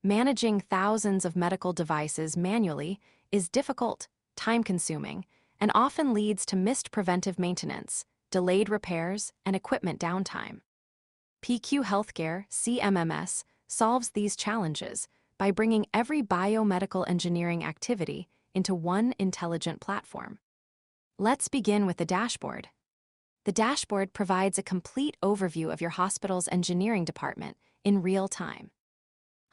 Managing thousands of medical devices manually is difficult, time-consuming, and often leads to missed preventive maintenance, delayed repairs, and equipment downtime. PQ Healthcare CMMS solves these challenges by bringing every biomedical engineering activity into one intelligent platform. Let's begin with the dashboard. The dashboard provides a complete overview of your hospital's engineering department in real time.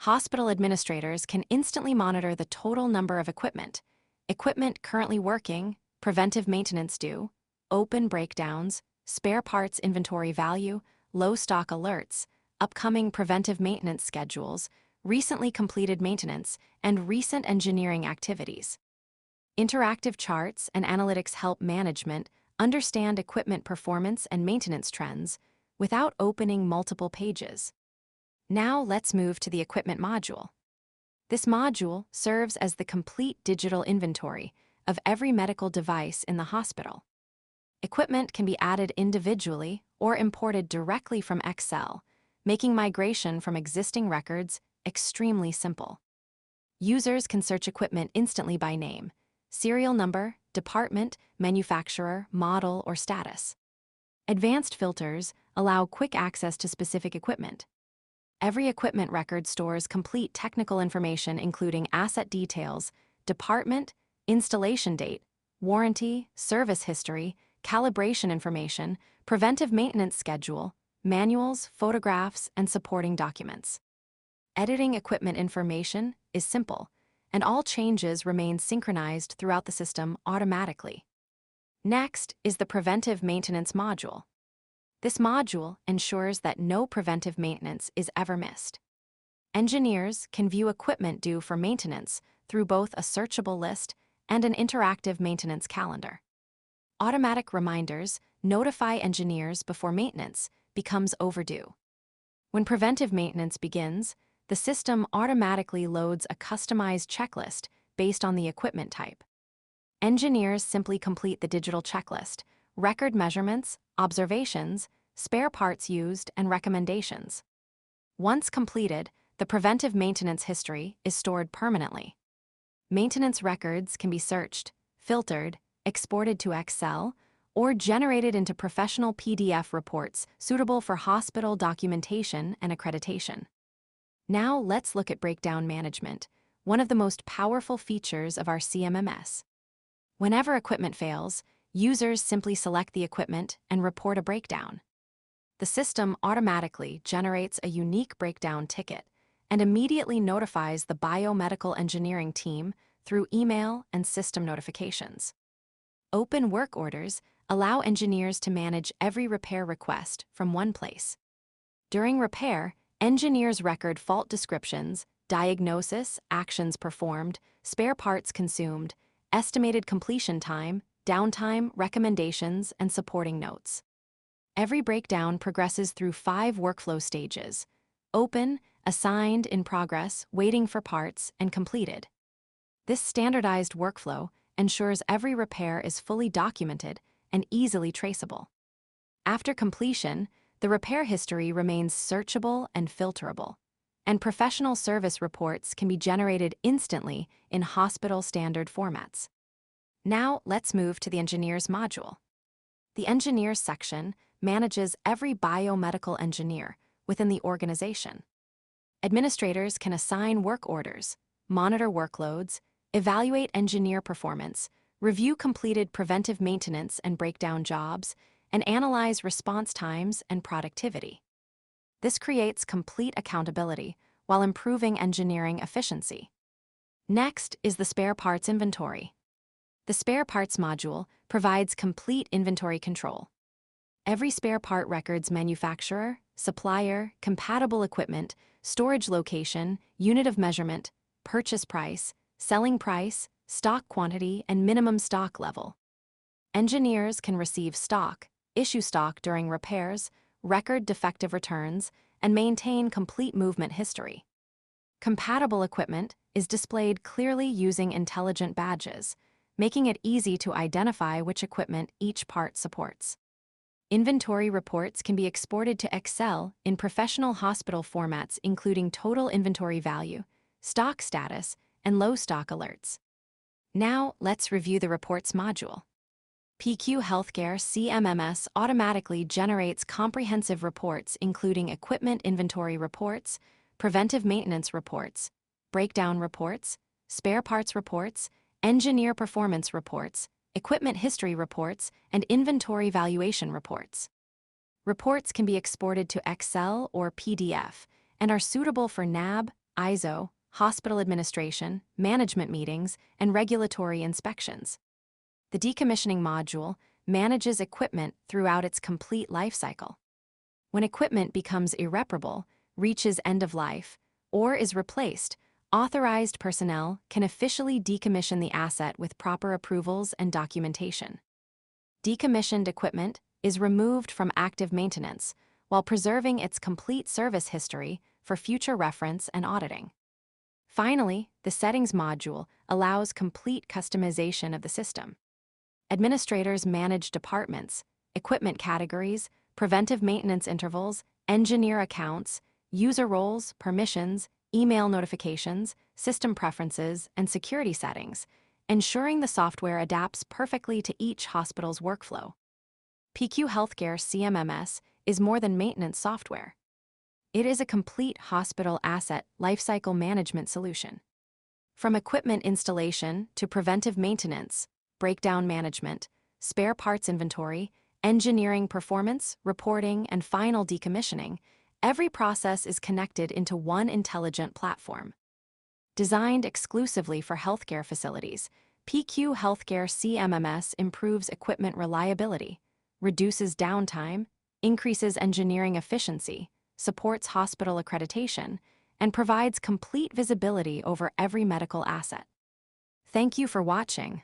Hospital administrators can instantly monitor the total number of equipment currently working, preventive maintenance due, open breakdowns, spare parts inventory value, low stock alerts, upcoming preventive maintenance schedules, recently completed maintenance, and recent engineering activities. Interactive charts and analytics help management understand equipment performance and maintenance trends without opening multiple pages. Now let's move to the equipment module. This module serves as the complete digital inventory of every medical device in the hospital. Equipment can be added individually or imported directly from Excel, making migration from existing records extremely simple. Users can search equipment instantly by name, serial number, department, manufacturer, model, or status. Advanced filters allow quick access to specific equipment. Every equipment record stores complete technical information including asset details, department, installation date, warranty, service history, calibration information, preventive maintenance schedule, manuals, photographs, and supporting documents. Editing equipment information is simple, and all changes remain synchronized throughout the system automatically. Next is the Preventive Maintenance module. This module ensures that no preventive maintenance is ever missed. Engineers can view equipment due for maintenance through both a searchable list and an interactive maintenance calendar. Automatic reminders notify engineers before maintenance becomes overdue. When preventive maintenance begins, the system automatically loads a customized checklist based on the equipment type. Engineers simply complete the digital checklist, record measurements, observations, spare parts used, and recommendations. Once completed, the preventive maintenance history is stored permanently. Maintenance records can be searched, filtered, exported to Excel, or generated into professional PDF reports suitable for hospital documentation and accreditation. Now let's look at breakdown management, one of the most powerful features of our CMMS. Whenever equipment fails, users simply select the equipment and report a breakdown. The system automatically generates a unique breakdown ticket and immediately notifies the biomedical engineering team through email and system notifications. Open work orders allow engineers to manage every repair request from one place. During repair, engineers record fault descriptions, diagnosis, actions performed, spare parts consumed, estimated completion time, downtime, recommendations, and supporting notes. Every breakdown progresses through 5 workflow stages: open, assigned, in progress, waiting for parts, and completed. This standardized workflow ensures every repair is fully documented and easily traceable. After completion, the repair history remains searchable and filterable, and professional service reports can be generated instantly in hospital standard formats. Now let's move to the Engineers module. The Engineers section manages every biomedical engineer within the organization. Administrators can assign work orders, monitor workloads, evaluate engineer performance, review completed preventive maintenance and breakdown jobs, and analyze response times and productivity. This creates complete accountability while improving engineering efficiency. Next is the spare parts inventory. The spare parts module provides complete inventory control. Every spare part records manufacturer, supplier, compatible equipment, storage location, unit of measurement, purchase price, selling price, stock quantity, and minimum stock level. Engineers can receive stock, issue stock during repairs, record defective returns, and maintain complete movement history. Compatible equipment is displayed clearly using intelligent badges, making it easy to identify which equipment each part supports. Inventory reports can be exported to Excel in professional hospital formats including total inventory value, stock status, and low stock alerts. Now, let's review the Reports module. PQ Healthcare CMMS automatically generates comprehensive reports including equipment inventory reports, preventive maintenance reports, breakdown reports, spare parts reports, engineer performance reports, equipment history reports, and inventory valuation reports. Reports can be exported to Excel or PDF and are suitable for NAB, ISO, hospital administration, management meetings, and regulatory inspections. The decommissioning module manages equipment throughout its complete life cycle. When equipment becomes irreparable, reaches end of life, or is replaced, authorized personnel can officially decommission the asset with proper approvals and documentation. Decommissioned equipment is removed from active maintenance while preserving its complete service history for future reference and auditing. Finally, the Settings module allows complete customization of the system. Administrators manage departments, equipment categories, preventive maintenance intervals, engineer accounts, user roles, permissions, email notifications, system preferences, and security settings, ensuring the software adapts perfectly to each hospital's workflow. PQ Healthcare CMMS is more than maintenance software. It is a complete hospital asset lifecycle management solution. From equipment installation to preventive maintenance, breakdown management, spare parts inventory, engineering performance, reporting, and final decommissioning, every process is connected into one intelligent platform. Designed exclusively for healthcare facilities, PQ Healthcare CMMS improves equipment reliability, reduces downtime, increases engineering efficiency, supports hospital accreditation, and provides complete visibility over every medical asset. Thank you for watching.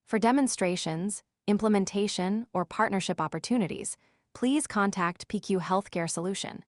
For demonstrations, implementation, or partnership opportunities, please contact PQ Healthcare Solution.